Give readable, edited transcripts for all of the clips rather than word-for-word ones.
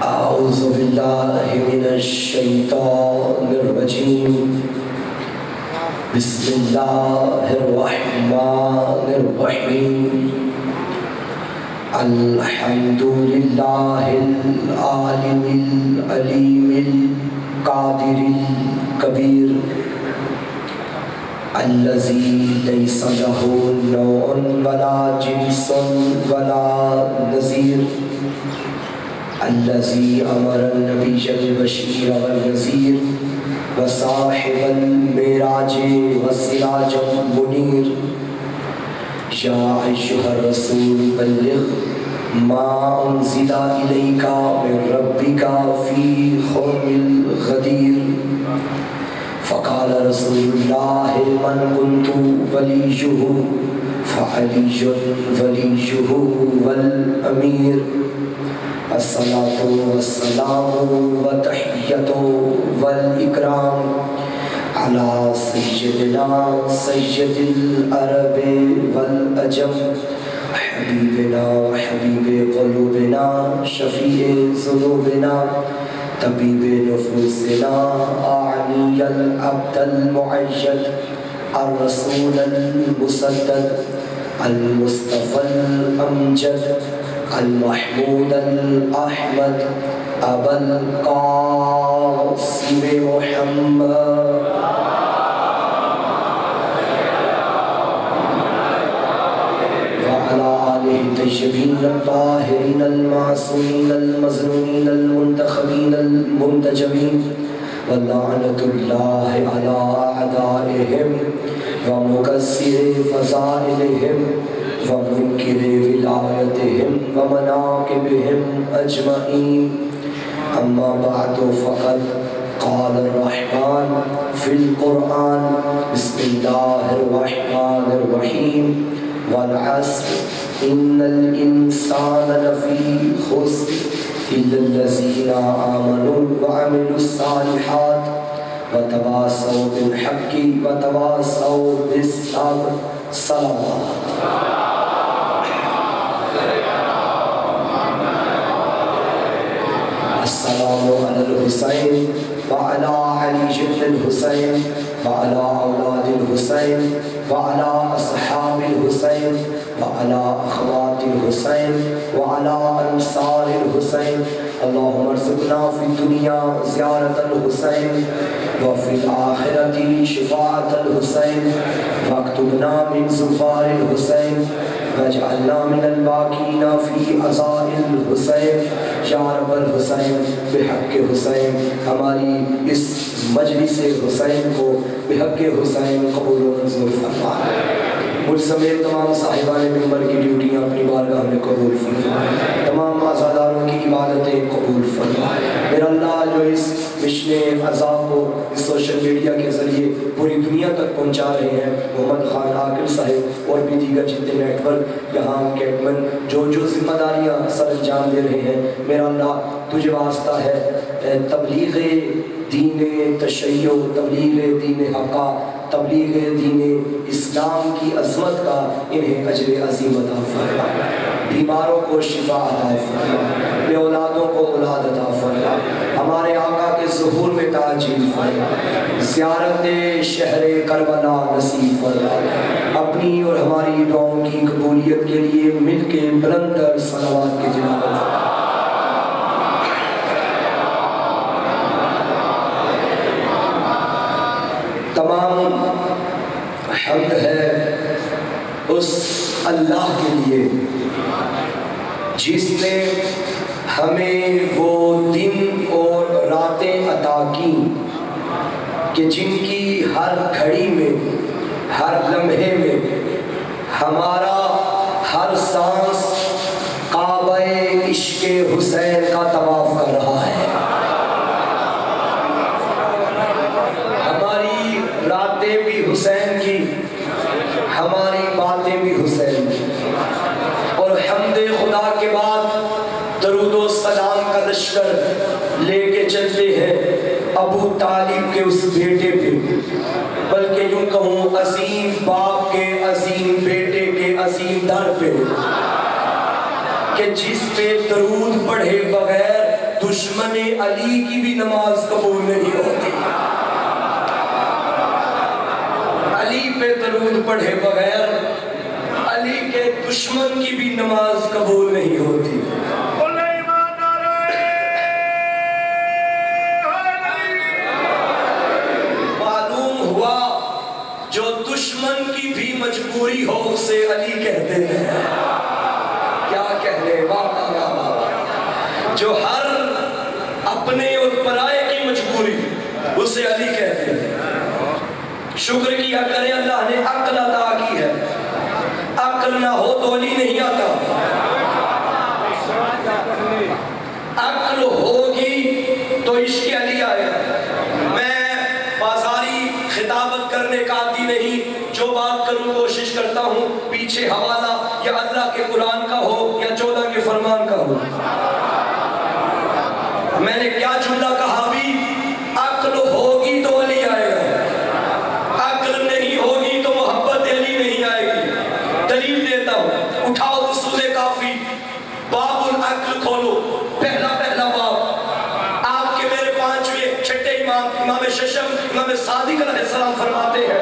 أعوذ بالله من الشيطان الرجيم بسم الله الرحمن الرحيم الحمد لله العالم العليم القادر الكبير الذي ليس له نوع ولا جنس ولا نظير الذي أمر النبي البشير والنذير وصاحب المعراج والسراج المنير يا أيها الرسول بلغ ما أنزل إليك من ربك في خرم الغدير فقال رسول الله من كنت وليه فعلي وليه والأمير الصلاة والسلام والتحية والإكرام على سيدنا سيد العرب والعجم حبيبنا وحبيب قلوبنا شفيع ذنوبنا طبيب نفوسنا أعني العبد المعيد الرسول المسدد المصطفى الأمجد المحمود الأحمد أبا القاسم محمد وعلى آله الطيبين الطاهرين المعصومين المظلومين المنتخبين المنتجبين ولعنة الله على أعدائهم ومكسر فضائلهم ومنكر ولایتهم ومناقبهم أجمعين أما بعد فقد قال الرحمن في القرآن بسم الله الرحمن الرحيم والعصر إن الإنسان لفي خسر إلا الذين آمنوا وعملوا الصالحات وتواصوا بالحق وتواصوا بالصبر صلوات السلام على الحسين وعلى علي بن الحسين وعلى أولاد الحسين وعلى أصحاب الحسين وعلى أخوات الحسين وعلى أنصار الحسين اللهم ارزقنا في الدنيا زيارة الحسين وفي الآخرة شفاعة الحسين واكتبنا من زفار الحسين واجعلنا من الباقين في عزاء الحسين یا رب الحسین بحق حسین ہماری اس مجلس حسین کو بحق حسین قبول و منظور فرما مجھ سمیت تمام صاحبان ممبر کی ڈیوٹیاں اپنی بارگاہ میں قبول فرما تمام عزاداروں کی عبادتیں قبول فرما میرا اللہ جو اس مشن عذاب کو اس سوشل میڈیا کے ذریعے پوری دنیا تک پہنچا رہے ہیں محمد خان عاقل صاحب اور بھی دیگر جتنے نیٹ ورک یہاں کیٹمن جو ذمہ داریاں سر انجام دے رہے ہیں میرا اللہ تجھے واسطہ ہے تبلیغ دین تشیع تبلیغ دین حقہ تبلیغ دین اسلام کی عظمت کا انہیں اجر عظیم عطا فرما بیماروں کو شفا عطا فرما بے اولادوں کو اولاد عطا فرما ہمارے آقا کے ظہور میں تعجیل فرما زیارت شہر کربلا نصیب فرما اپنی اور ہماری دعاؤں کی قبولیت کے لیے مل کے بلند صلوات کی تلاوت فرما تمام حمد ہے اس اللہ کے لیے جس نے ہمیں وہ دن اور راتیں عطا کی کہ جن کی ہر گھڑی میں ہر لمحے میں ہمارا ہر سانس کعبہ عشق حسین کا طواف کر رہا ہے راتیں بھی حسین کی ہماری باتیں بھی حسین کی اور حمد خدا کے بعد درود و سلام کا لشکر لے کے چلتے ہیں ابو طالب کے اس بیٹے پہ بلکہ یوں کہوں عظیم باپ کے عظیم بیٹے کے عظیم در پہ کہ جس پہ درود پڑھے بغیر دشمن علی کی بھی نماز قبول نہیں ہوتی۔ علی پہ درود پڑھے بغیر علی کے دشمن کی بھی نماز قبول نہیں ہوتی۔ معلوم ہوا جو دشمن کی بھی مجبوری ہو اسے علی کہتے ہیں۔ کیا کہنے، واہ واہ واہ، جو ہر اپنے اور پرائے کی مجبوری اسے علی کہتے ہیں۔ شکر کیا کریں اللہ نے عقل عطا کی ہے، عقل نہ ہو تو علی نہیں آتا۔ عقل ہوگی تو عشق علی آئے گا۔ میں بازاری خطابت کرنے کا عادی نہیں، جو بات کروں کوشش کرتا ہوں پیچھے حوالہ یا اللہ کے قرآن کا ہو یا 14 کے فرمان کا ہو۔ میں نے کیا جملہ کہا بھی، عقل ہوگی تو علی آئے گا، عقل نہیں ہوگی تو محبت علی نہیں آئے گی۔ دلیل دیتا ہوں، اٹھاؤ اصول کافی، باب العقل کھولو، پہلا باب۔ آپ کے میرے پانچویں چھٹے امام ششم امام صادق علیہ السلام فرماتے ہیں،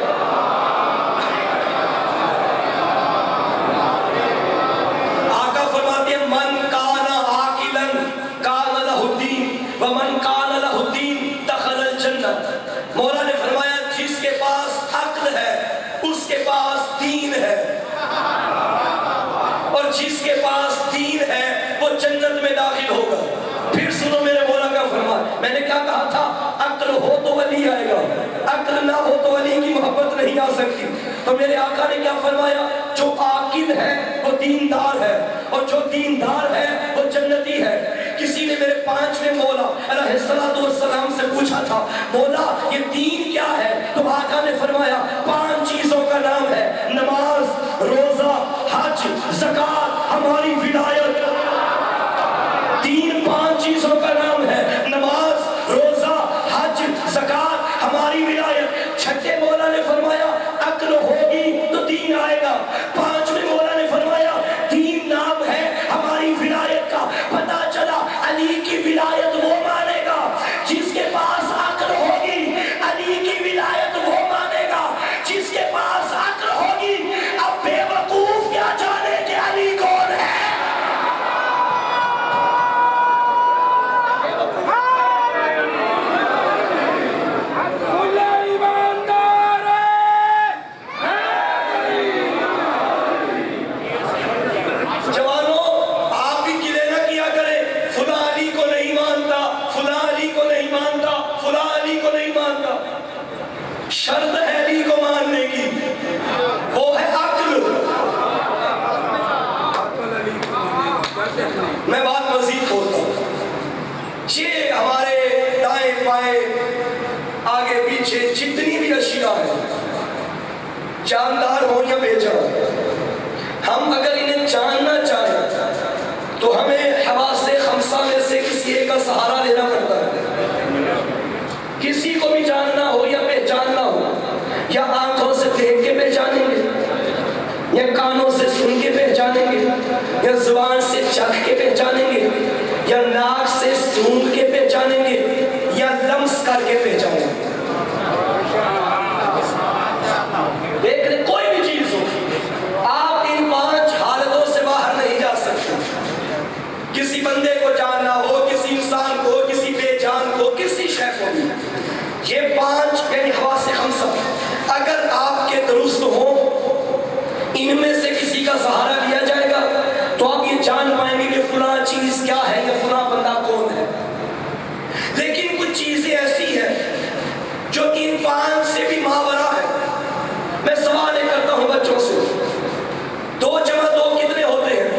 آقا فرماتے ہیں من کان عاقلا کان لہ الدین ومن کان لہ الدین دخل الجنت۔ مولا نے فرمایا جس کے پاس عقل ہے اس کے پاس دین ہے، اور جس کے پاس دین ہے وہ جنت میں داخل ہوگا۔ پھر سنو میرے مولا کا فرمان، میں نے کیا کہا تھا، عقل ہو تو علی آئے گا، عقل نہ ہو تو علی کی محبت نہیں آ سکتی۔ تو میرے آقا نے کیا فرمایا، جو عاقل ہے وہ دیندار ہے، اور جو دیندار ہے وہ جنتی ہے۔ کسی نے میرے پانچویں مولا علیہ السلام سے پوچھا تھا، مولا یہ دین کیا ہے؟ تو آقا نے فرمایا 5 چیزوں کا نام ہے، نماز، روزہ، حج، زکوٰۃ، ہماری ولایت۔ دین 5 چیزوں کا نام ہے، نماز، روزہ، حج، زکوٰۃ، ہماری ولایت۔ چھٹے مولا نے فرمایا عقل ہوگی تو دین آئے گا۔ پانچویں مولا نے فرمایا دین نام ہے ہماری ولایت کا۔ پتہ چلا علی کی ولایت وہ مانے گا جس کے پاس عقل ہوگی، علی کی ولایت وہ مانے گا جس کے پاس عقل ہوگی۔ اب بے وقوف کیا جانے کہ علی کون ہے۔ شرط ہے علی کو ماننے کی، وہ ہے عقل۔ میں بات مزید کھولتا ہوں، یہ ہمارے دائیں بائیں آگے پیچھے جتنی بھی اشیاء ہیں، جاندار ہوں یا بے جان، ہم اگر انہیں جاننا چاہیں تو ہمیں حواس خمسہ میں سے کسی ایک کا سہارا لینا پڑتا ہے۔ کسی کو بھی جاننا ہو یا پہچاننا ہو، یا آنکھوں سے دیکھ کے پہچانیں گے، یا کانوں سے سن کے پہچانیں گے، یا زبان سے چکھ کے پہچانیں گے، یا ناک سے سونگھ کے پہچانیں گے، یا لمس کر کے پہچانیں گے۔ دیکھ لیں کوئی بھی چیز ہو، آپ ان 5 حالتوں سے باہر نہیں جا سکتے۔ کسی بندے کو جاننا ہو، کسی انسان کو، کسی بے جان کو، کسی شے کو بھی، یہ 5 یعنی حواس خمسہ اگر آپ کے درست ہوں، ان میں سے کسی کا سہارا لیا جائے گا تو آپ یہ جان پائیں گے کہ فلاں چیز کیا ہے یا فلاں بندہ کون ہے۔ لیکن کچھ چیزیں ایسی ہیں جو ان 5 سے بھی ماورا ہے۔ میں سوال یہ کرتا ہوں بچوں سے، 2 جمع 2 کتنے ہوتے ہیں؟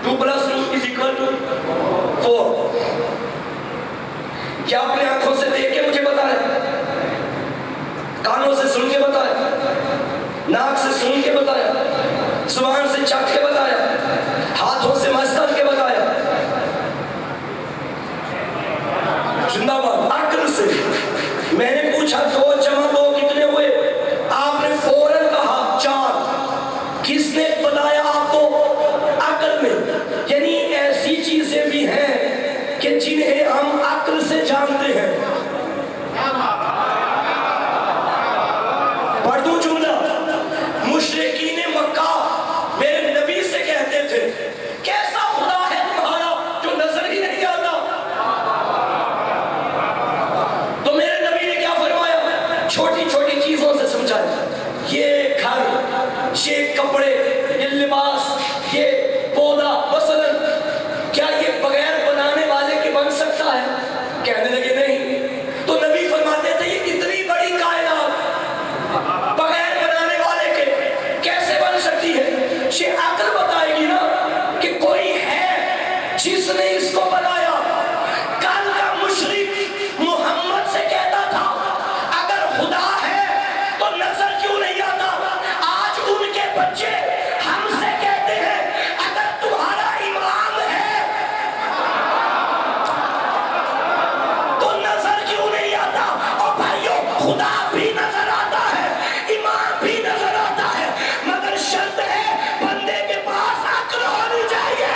2 + 2 = 4۔ کیا اپنے آنکھوں سے دیکھ کے مجھے بتائے، کانوں سے سن کے بتایا، ناک سے سن کے بتایا، زبان سے چکھ کے بتایا، ہاتھوں سے مس کر کے بتایا؟ زندہ باد عقل سے۔ میں نے پوچھا 2 جمع 2 کتنے ہوئے؟ آپ نے فوراً کہا 4۔ کس نے بتایا آپ کو؟ عقل میں۔ یعنی ایسی چیزیں بھی ہیں ہم عقل سے جانتے ہیں. پڑھ دوں جملہ. مشرکین مکہ میرے نبی سے کہتے تھے کیسا خدا ہے تمہارا جو نظر ہی نہیں آتا. تو میرے نبی نے کیا فرمایا؟ چھوٹی چھوٹی چیزوں سے سمجھایا. یہ گھر، یہ کپڑے، یہ لباس، یہ پودا مثلاً کیا یہ بغیر بنانے والے کے بن سکتا ہے؟ کہنے لگے نہیں. تو نبی فرماتے تھے یہ اتنی بڑی کائنات بغیر بنانے والے کے کیسے بن سکتی ہے؟ یہ عقل بتائے گی نا کہ کوئی ہے جس نے اس کو بنایا. کل کا مشرک محمد سے کہتا تھا اگر خدا ہے تو نظر کیوں نہیں آتا. آج ان کے بچے ہم سے کہتے ہیں اگر تمہارا امام ہے تو نظر کیوں نہیں آتا. اور بھائیو خدا بھی نظر آتا ہے، امام بھی نظر آتا ہے، مگر شرط ہے بندے کے پاس عقل ہونی چاہیے.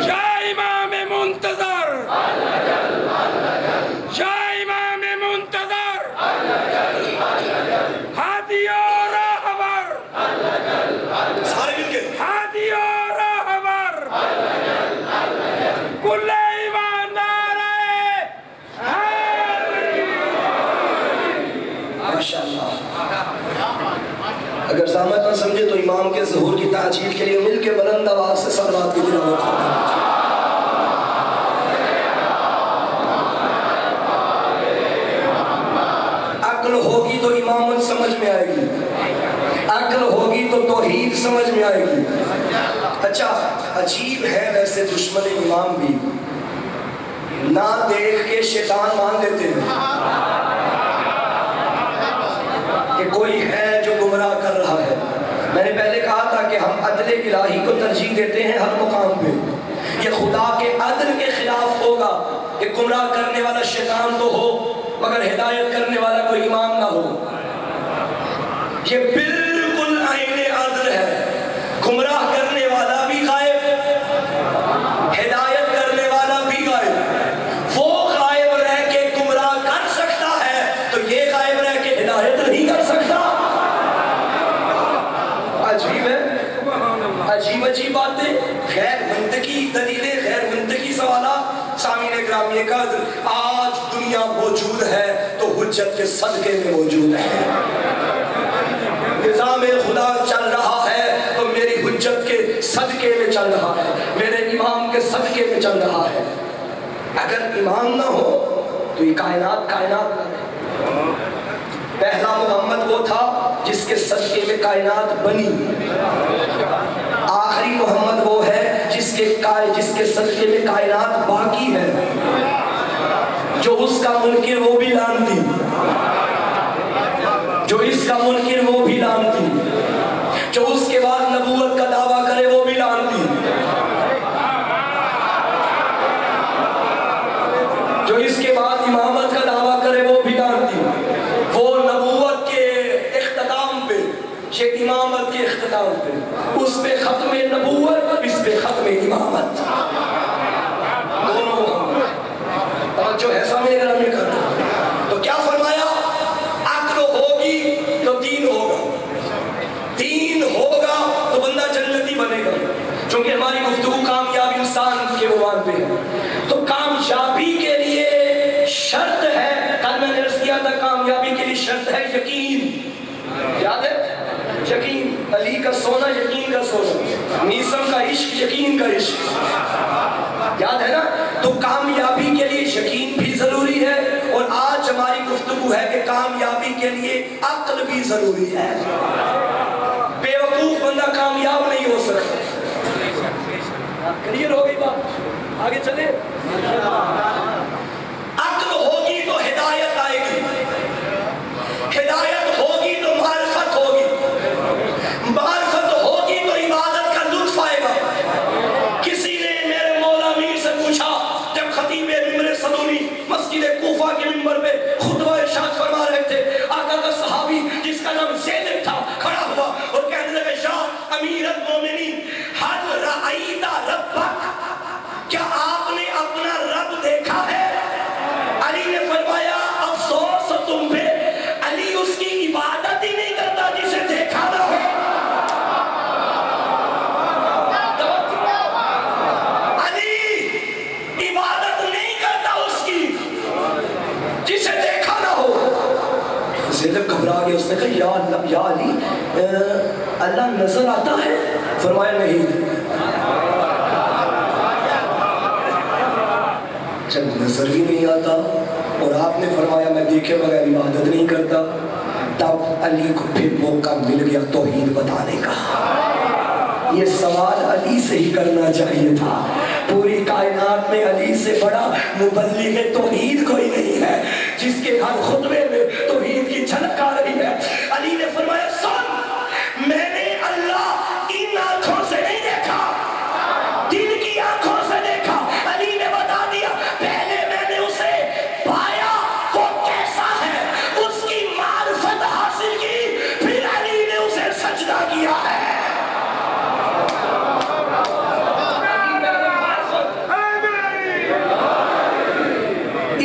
یا امام منتظر، یا امام منتظر، ہادی و راہبر، سارے مل کے ہادی و راہبر، کل ایمان نعرہ حیدری. ماشاءاللہ. اگر زحمت نہ سمجھے تو امام کے ظہور کی تعجیل کے لیے مل کے بلند آواز سے صلوات کی تلاوت فرما دیجیے. عقل ہوگی تو امامت سمجھ میں آئے گی، عقل ہوگی تو توحید سمجھ میں آئے گی. اچھا عجیب ہے ویسے دشمن امام بھی نہ دیکھ کے شیطان مان لیتے ہیں کہ کوئی ہے جو گمراہ کر رہا ہے. میں نے پہلے کہا تھا کہ ہم عدل الہی کو ترجیح دیتے ہیں ہر مقام پہ. یہ خدا کے عدل کے خلاف ہوگا کہ گمراہ کرنے والا شیطان تو ہو مگر ہدایت کرنے والا کوئی امام نہ ہو. یہ بالکل عین عدل ہے. گمراہ کرنے والا بھی غائب، ہدایت کرنے والا بھی غائب. وہ غائب رہ کے گمراہ کر سکتا ہے تو یہ غائب رہ کے ہدایت نہیں کر سکتا. عجیب ہے، عجیب عجیب باتیں، غیر منطقی دلیلیں، غیر منطقی سوالات. سامعین گرامی قدر آج دنیا موجود ہے تو حجت کے صدقے میں موجود ہے. نظام خدا چل رہا ہے تو میری حجت کے صدقے میں چل رہا ہے، میرے امام کے صدقے میں چل رہا ہے. اگر امام نہ ہو تو یہ کائنات کائنات نہ رہے. پہلا محمد وہ تھا جس کے صدقے میں کائنات بنی. آخری محمد وہ ہے جس کے صدقے میں کائنات باقی ہے. جو اس کا منکر وہ بھی لعنتی، جو اس کا منکر وہ بھی لعنتی، جو اس کے بعد نبوت کا دعویٰ کرے وہ بھی لعنتی، جو اس کے بعد امامت کا دعویٰ کرے وہ بھی لعنتی. وہ نبوت کے اختتام پہ، یہ امامت کے اختتام پہ، اس پہ ختم نبوت، اس پہ ختم امامت. دونوں اور جو ایسا میں اگر ہمیں کرتا تو کیا فرمایا؟ عقل ہوگی تو دین ہوگا، دین ہوگا تو بندہ جنتی بنے گا. چونکہ ہماری گفتگو کامیاب انسان کے عنوان پہ ہے تو کامیابی کے لیے شرط ہے، کل میں نے عرض کیا تھا کامیابی کے لیے شرط ہے یقین. یاد ہے یقین؟ علی کا سونا یقین کا سونا، نیسم کا عشق یقین کا عشق، یاد ہے نا؟ تو کامیابی کے لیے یقین بھی ضروری ہے اور آج ہماری گفتگو ہے کہ کامیابی کے لیے عقل بھی ضروری ہے. بے وقوف بندہ کامیاب نہیں ہو سکتا. کلیئر ہو گئی بات؟ آگے چلے. عقل ہوگی تو ہدایت آئے گی، ہدایت ہوگی تو معرفت ہوگی، معرفت ہوگی تو عبادت کا لطف آئے گا. کسی نے میرے مولا میر سے پوچھا جب خطیب ممبر صدوری مسجد کوفہ کے ممبر پہ خطبہ ارشاد فرما رہے تھے، آقا کا صحابی جس کا نام زید وسلم گھبرا گئے. اس نے کہا یا علی اللہ نظر آتا ہے؟ فرمایا نہیں. جب نظر ہی نہیں آتا اور آپ نے فرمایا میں دیکھے بغیر عبادت نہیں کرتا, تب علی کو پھر موقع مل گیا توحید بتانے کا. یہ سوال علی سے ہی کرنا چاہیے تھا. پوری کائنات میں علی سے بڑا مبلغ توحید کوئی نہیں ہے, جس کے ہر خطبے میں توحید کی جھلک آ رہی ہے. علی نے فرمایا سن, میں نے اللہ ان آنکھوں سے نہیں دیکھا, دل کی آنکھوں سے دیکھا. علی نے بتا دیا پہلے میں نے اسے پایا وہ کیسا ہے, اس کی معرفت حاصل کی, پھر علی نے اسے سجدہ کیا ہے.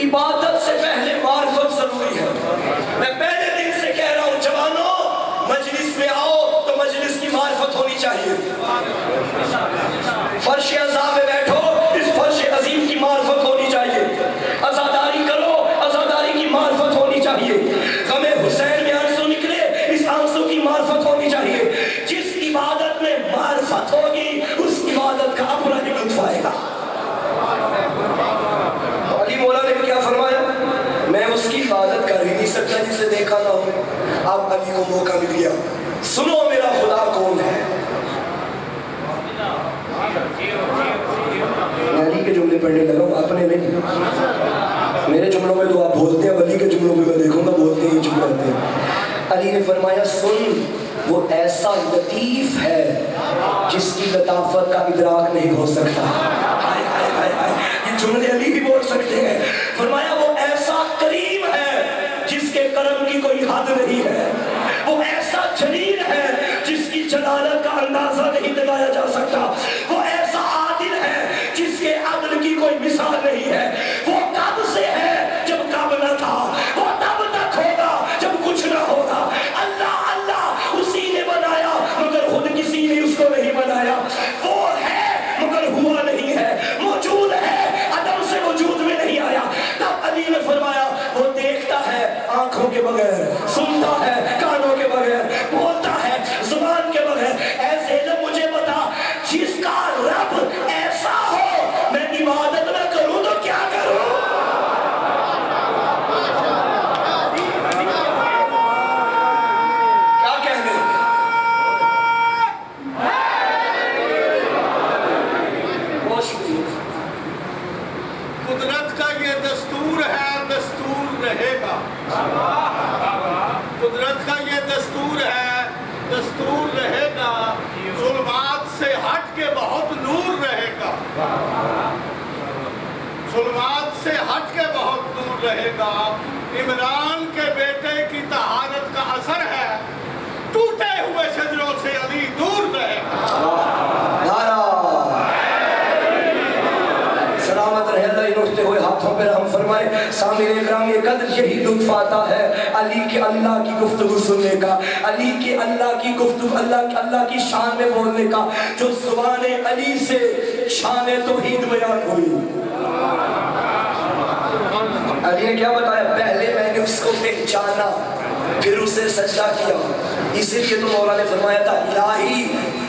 عبادت سے پہلے معرفت ضروری ہے. میں پہلے دن سے کہہ رہا ہوں جوانوں, مجلس میں آؤ تو مجلس کی معرفت ہونی چاہیے. فرش عزا میں بیٹھو, اس فرش عظیم کی معرفت ہونی چاہیے. عزاداری کرو, عزاداری کی معرفت ہونی چاہیے. غم حسین میں آنسو نکلے, اس آنسو کی معرفت ہونی چاہیے. جس عبادت میں معرفت ہوگی اس عبادت کا اپنا ہی لطف آئے گا. علی مولا نے کیا فرمایا, میں اس کی عبادت کر ہی نہیں سکتا جسے دیکھا نہ ہو. اب علی کو موقع مل گیا, سنو میرا خدا کون ہے. میں علی کے جملے پڑھنے لگا ہوں, اپنے نہیں. میرے جملوں میں تو آپ بولتے ہیں, علی کے جملوں میں میں دیکھوں گا بولتے ہیں, چپ رہتے ہیں. علی نے فرمایا سن, وہ ایسا لطیف ہے جس کی لطافت کا ادراک نہیں ہو سکتا. ہائے ہائے ہائے ہائے, یہ جملے علی بھی بول سکتے ہیں. فرمایا وہ ایسا کریم ہے جس کے کرم کی کوئی حد نہیں ہے. وہ ایسا جلیل ہے جس کی جلالت کا اندازہ نہیں لگایا جا سکتا. وہ ایسا عادل ہے جس کے عدل کی کوئی مثال نہیں ہے. وہ کب سے ہے جب کب نہ تھا, وہ تب تک ہوگا جب کچھ نہ ہوگا. اللہ اللہ اسی نے بنایا مگر خود کسی نے اس کو نہیں بنایا. وہ ہے مگر ہوا نہیں ہے, موجود ہے عدم سے وجود میں نہیں آیا. تب علی نے فرمایا وہ دیکھتا ہے آنکھوں کے بغیر, سنتا ہے کانوں کے بغیر, بولتا ہے زبان کے بغیر. ایسے جب مجھے بتا جس کا رب ایسا ہو میں عبادت نہ کروں تو کیا کروں. کیا کہنے, بہت شکریہ. قدرت کا یہ دستور ہے, دستور رہے گا. قدرت کا یہ دستور ہے, دستور رہے گا. ظلمات سے ہٹ کے بہت نور رہے گا. ظلمات سے ہٹ کے بہت نور رہے گا. عمران کے بیٹے کی طہارت کا اثر ہے, ٹوٹے ہوئے شجروں سے علی دور رہے گا. سلامت رہے اللہ ان اٹھتے ہوئے ہاتھوں پہ رحم فرمائے. سامعین اکرام یہ قدر یہی لطف آتا ہے علی کے اللہ کی گفتگو سننے کا, علی کے اللہ کی گفتگو, اللہ کی شان میں بولنے کا, جو زبان علی سے شان توحید بیان ہوئی. علی نے کیا بتایا, پہلے میں نے اس کو پہچانا پھر اسے سجدہ کیا. اسی لیے تو مولا نے فرمایا تھا الہی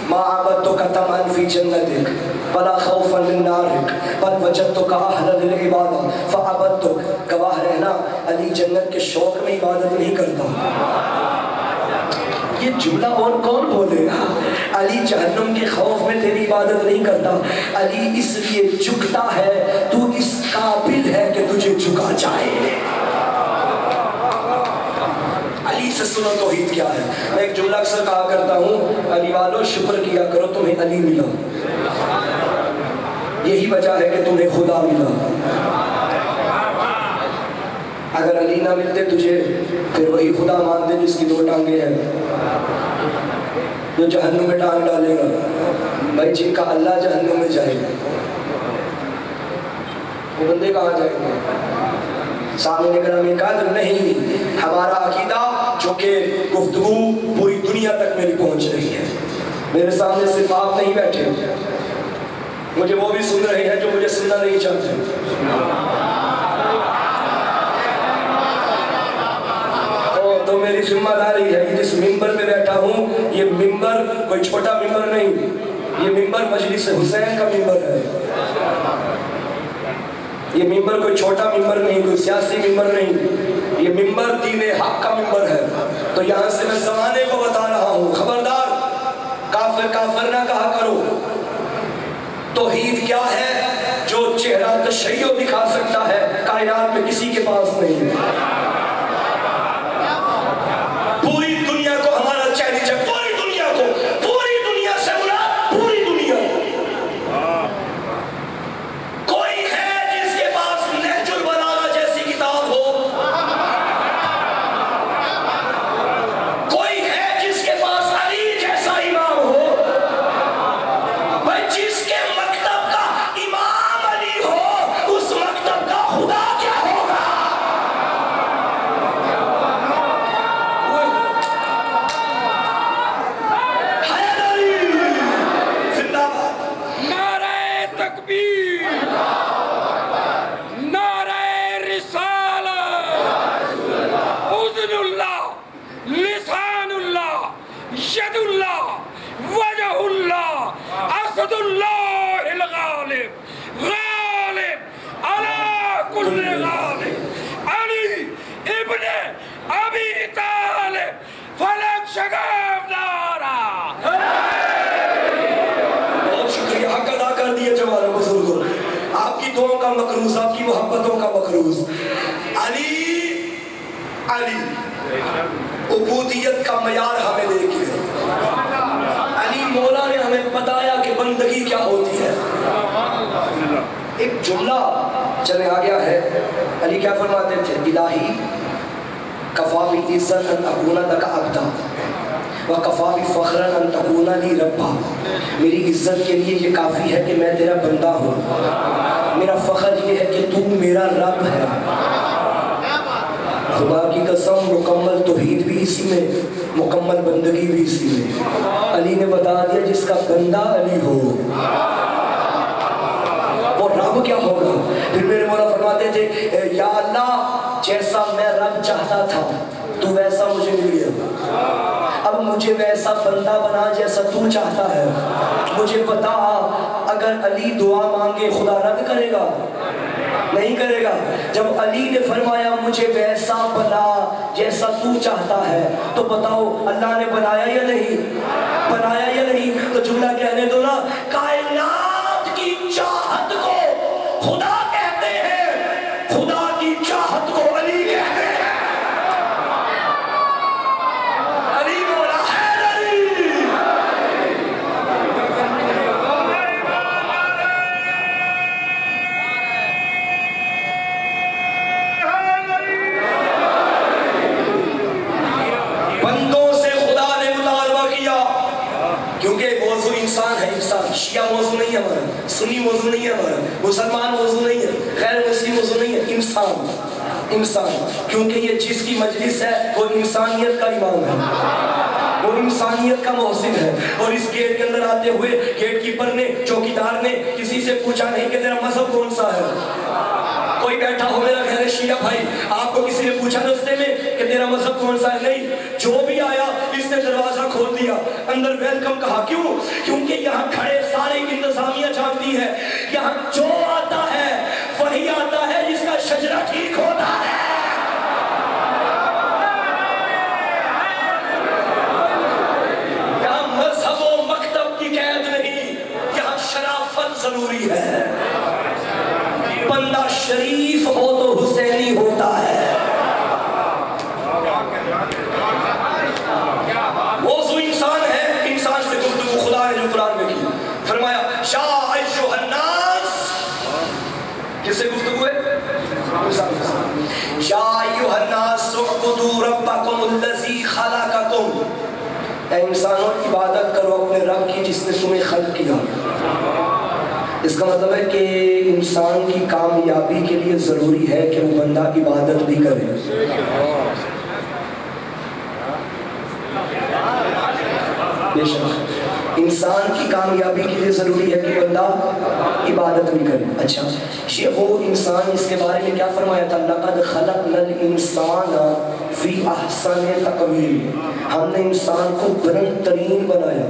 ما عبدتک تمن فی جنتک ولا خوفا من نارک بل وجدتک اہلا للعبادہ فعبدتک. گواہ رہنا علی جنت کے شوق میں عبادت نہیں کرتا. یہ جملہ اور کون بولے گا, علی جہنم کے خوف میں تیری عبادت نہیں کرتا. علی اس لیے جھکتا ہے تو اس قابل ہے کہ تجھے جھکا جائے. علی سے سنو توحید کیا ہے. میں ایک جملہ اکثر کہا کرتا ہوں, علی والو شکر کیا کرو تمہیں علی ملا, یہی وجہ ہے کہ تمہیں خدا ملا. اگر علی نہ ملتے تجھے پھر وہی خدا مانتے جس کی 2 ٹانگیں ہیں, جو جہنم میں ٹانگ ڈالے گا. بھائی جن کا اللہ جہنم میں جائے گا وہ بندے کہاں جائیں گے. سامنے کرام یہ قدر نہیں, ہمارا عقیدہ جو کہ گفتگو پوری دنیا تک میری پہنچ رہی ہے. میرے سامنے صرف آپ نہیں بیٹھے, مجھے وہ بھی سن رہے ہیں جو مجھے سننا نہیں چاہتے. تو میری میری ذمہ داری ہے. جس ممبر پہ بیٹھا ہوں یہ ممبر کوئی چھوٹا ممبر نہیں, یہ ممبر مجلس حسین کا ممبر ہے. یہ ممبر کوئی چھوٹا ممبر نہیں, کوئی سیاسی ممبر نہیں, یہ ممبر دین حق کا ممبر ہے. تو یہاں سے میں زمانے کو بتا رہا ہوں, خبردار کافر کافر نہ کہا کرو. توحید کیا ہے؟ جو چہرہ تشیع دکھا سکتا ہے کائنات میں کسی کے پاس نہیں. پوری دنیا کو ہمارا چیلنج ہے, پوری دنیا کو, پوری دنیا سے مراد پوری دنیا. کوئی ہے جس کے پاس نہج البلاغہ جیسی کتاب ہو؟ کوئی ہے جس کے پاس علی جیسا امام ہو؟ بھائی جس کے مکتب کا امام علی ہو اس مکتب کا خدا کیا ہوگا؟ حیدری زندہ باد. نعرہ تکبیر, نعرہ رسالت, اذن اللہ, لسان اللہ, ید اللہ, وجہ اللہ, اسد اللہ الغالب, غالب علی کل غالب, علی ابن ابی طالب, فلک شگاف دارا. بہت شکریہ, حق ادا کر دیے جوانوں بزرگوں, آپ کی دعاؤں کا مقروض, آپ کی محبتوں کا مقروض. علی علی عبودیت کا معیار ہمیں دے کے علی مولا نے ہمیں بتایا کہ بندگی کیا ہوتی ہے. ایک جملہ چلے آ گیا ہے, علی کیا فرماتے تھے؟ الہی کفا بی عزت ان اکون لک عبدا وکفا بی فخرا ان تکون لی ربا. میری عزت کے لیے یہ کافی ہے کہ میں تیرا بندہ ہوں, میرا فخر یہ ہے کہ تو میرا رب ہے. خدا کی قسم مکمل توحید بھی اسی میں, مکمل بندگی بھی اسی میں. علی نے بتا دیا جس کا بندہ علی ہو وہ رب کیا ہوگا. پھر میرے مولا فرماتے تھے یا اللہ جیسا میں رب چاہتا تھا تو ویسا مجھے مل گیا, اب مجھے ویسا بندہ بنا جیسا تو چاہتا ہے. مجھے بتا اگر علی دعا مانگے خدا رد کرے گا؟ نہیں کرے گا. جب علی نے فرمایا مجھے ویسا بنا جیسا تو چاہتا ہے تو بتاؤ اللہ نے بنایا یا نہیں؟ بنایا یا نہیں؟ تو جملہ کہنے دو نا, کائنات کی چاہت کو خدا کہتے ہیں, خدا کی چاہت کو علی کہتے ہیں. علی مولا حیدری. بندوں سے خدا نے مطالبہ کیا, کیونکہ موضوع انسان ہے. انسان شیعہ موضوع نہیں ہے ہمارا, سنی موضوع نہیں ہے ہمارا, مسلمان موضوع نہیں ہے, غیر مسلم موضوع نہیں ہے, انسان. انسان کیونکہ یہ جس کی مجلس ہے وہ انسانیت کا امام ہے, وہ انسانیت کا محسن ہے. اور اس گیٹ کے اندر آتے ہوئے گیٹ کیپر نے, چوکیدار نے کسی سے پوچھا نہیں کہ تیرا مذہب کون سا ہے. کوئی بیٹھا ہو میرا خیر شیعہ بھائی, آپ کو کسی نے پوچھا رستے میں کہ تیرا مذہب کون سا ہے؟ نہیں, جو بھی آیا اس نے دروازہ کھول دیا, اندر ویلکم کہا. کیوں؟ کیونکہ یہاں کھڑے سارے انتظامیہ جانتی ہے یہاں جو آتا ہے وہی آتا ہے جس کا شجرہ ٹھیک ہوتا ہے. یہاں مذہب و مکتب کی قید نہیں, یہاں شرافت ضروری ہے. بندہ شریف ہو تو حسینی ہوتا ہے. موضوع انسان ہے, انسان سے گفتگو خدا نے جو قرآن میں کی. فرمایا یا ایھا الناس, کس سے گفتگو ہے؟ یا ایھا الناس اعبدوا ربکم الذی خلقکم. اے انسانوں عبادت کرو اپنے رب کی جس نے تمہیں خلق کیا. اس کا مطلب ہے کہ انسان کی کامیابی کے لیے ضروری ہے کہ وہ بندہ عبادت بھی کرے. بے شک انسان کی کامیابی کے لیے ضروری ہے کہ بندہ عبادت بھی کرے. اچھا یہ وہ انسان جس کے بارے میں کیا فرمایا تھا؟ لَقَدْ خَلَقْنَا الْإِنسَانَ فِي أَحْسَنِ تَقْوِيمٍ. ہم نے انسان کو بلند ترین بنایا،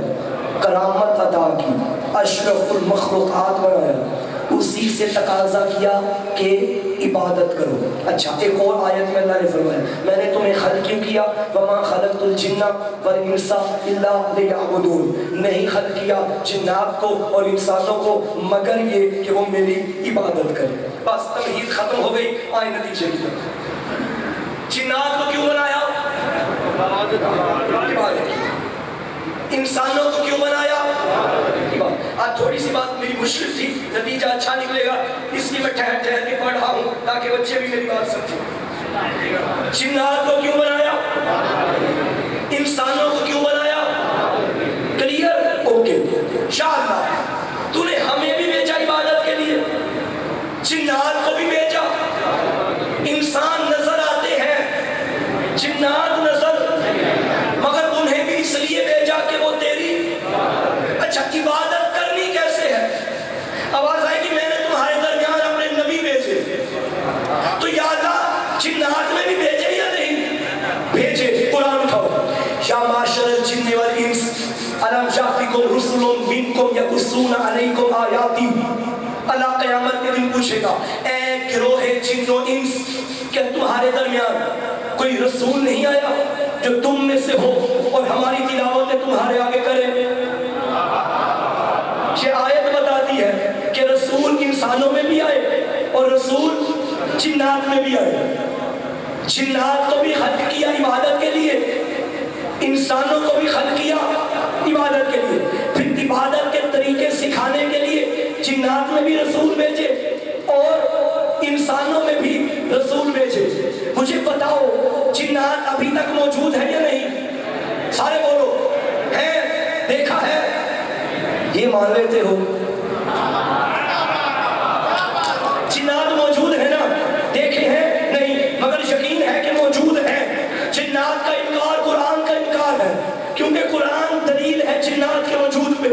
کرامت عطا کی، اشرف المخلوقات بنایا، اسی سے تقاضا کیا کہ عبادت کرو. اچھا ایک اور آیت میں اللہ نے فرمایا میں نے تمہیں خلق کیوں کیا؟ وَمَا خَلَقْتُ الْجِنَّ وَالْإِنسَ إِلَّا لِيَعْبُدُونَ. نہیں خلق کیا جنات کو اور انسانوں کو مگر یہ کہ وہ میری عبادت کریں. بس توحید ختم ہو گئی. آئے نتیجے کی طرف. جنات کو کیوں بنایا؟ عبادت کی. انسانوں کو کیوں بنایا؟ آج تھوڑی سی بات میری مشکل تھی، نتیجہ اچھا نکلے گا اس لیے میں ٹھہر ٹھہر کے پڑھ رہا ہوں تاکہ بچے بھی میری بات سمجھیں. جنات کو کیوں بنایا؟ انسانوں کو کیوں بنایا؟ کلیئر؟ اوکے. شاء اللہ تو نے ہمیں بھی بھیجا عبادت کے لیے، جنات کو بھی بھیجا. انسان نظر آتے ہیں، جنات نظر، مگر انہیں بھی اس لیے بھیجا کہ وہ تیری. اچھا عبادت کرنی کیسے ہے؟ آواز آئے کہ میں نے تمہارے درمیان اپنے نبی بھیجے. تو یا اللہ جنات میں بھی بھیجے یا نہیں بھیجے؟ قرآن اٹھاؤ. یا معاشر الجن والانس الم یاتکم رسل منکم یقصون علیکم آیاتی. اللہ قیامت کے دن پوچھے گا اے گروہ جن و انس، کیا تمہارے درمیان کوئی رسول نہیں آیا جو تم میں سے ہو اور ہماری تلاوتیں تمہارے آگے کرے؟ یہ آیت بتاتی ہے کہ رسول انسانوں میں بھی آئے اور رسول جنات میں بھی آئے. جنات کو بھی خلق کیا عبادت کے لیے، انسانوں کو بھی خلق کیا عبادت کے لیے. پھر عبادت کے طریقے سکھانے کے لیے جنات میں بھی رسول بھیجے اور انسانوں میں بھی رسول بھیجے. مجھے بتاؤ جنات ابھی تک موجود ہے یا نہیں؟ سارے بولو. ہے؟ دیکھا ہے؟ یہ مان لیتے ہو جنات موجود ہے نا؟ دیکھے ہیں نہیں مگر یقین ہے کہ موجود ہے. جنات کا انکار قرآن کا انکار ہے، کیونکہ قرآن دلیل ہے جنات کے وجود پہ،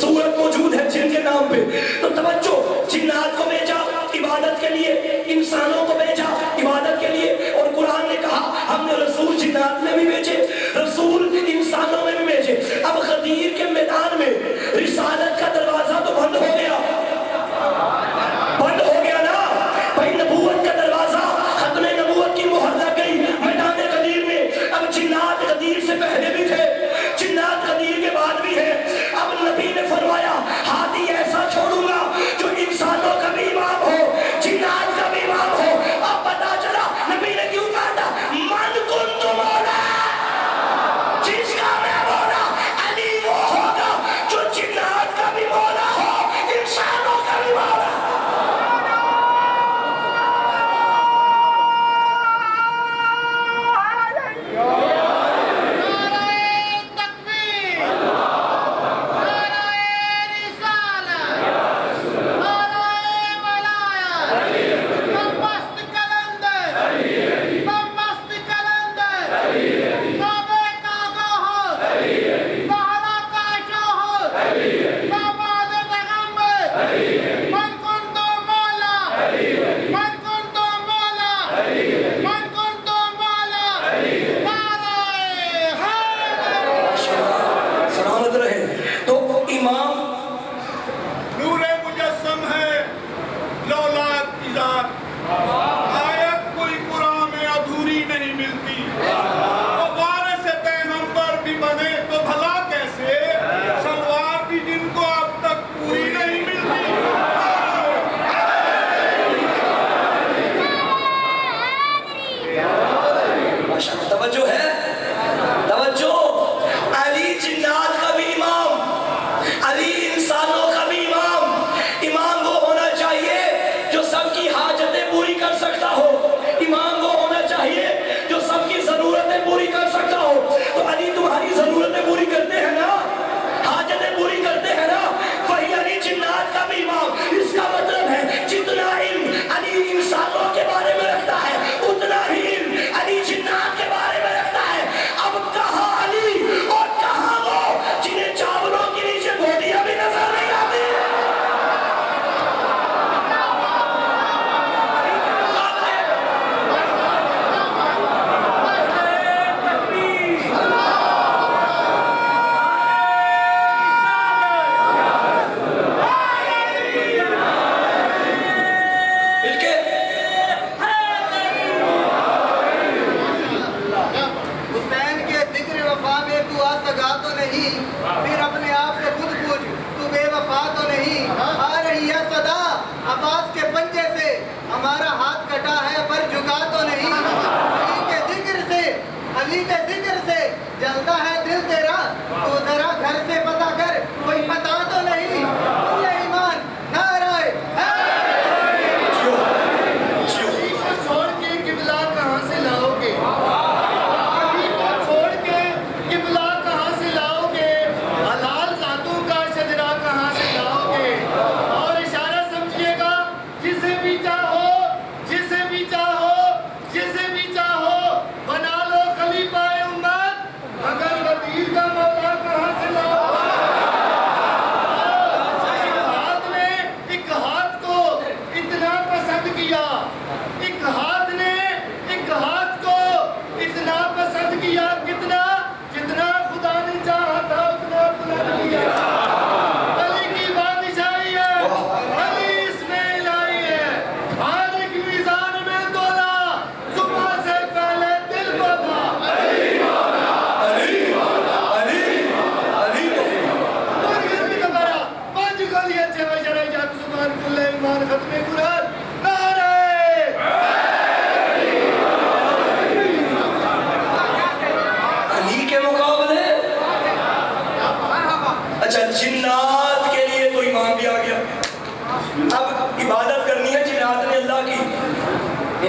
سورت موجود ہے جن کے نام پہ. تو توجہ، جنات کو بھیجا عبادت کے لیے، انسانوں کو بھیجا عبادت کے لیے، اور قرآن نے کہا ہم نے رسول جنات میں بھی بھیجے، رسول انسانوں میں بھی بھیجے. اب غدیر کے میدان میں رسالت کا دروازہ تو بند ہو گیا، بند ہو گیا نا بھائی. نبوت کا دروازہ، ختم نبوت کی مہر لگ گئی میدان غدیر میں. اب جنات غدیر سے پہلے بھی تھے، جنات غدیر کے بعد بھی ہے. اب نبی نے فرمایا ہاتھی ایسا چھوڑوں گا جو انسانوں کا بھی امام ہو، جنات کا بھی امام ہو. اب پتا چلا نبی نے کیوں کہا تھا من کنت مولا، جس کا میں مولا علی وہ ہوگا جو جنات کا بھی مولا ہو، انسانوں کا بھی مولا.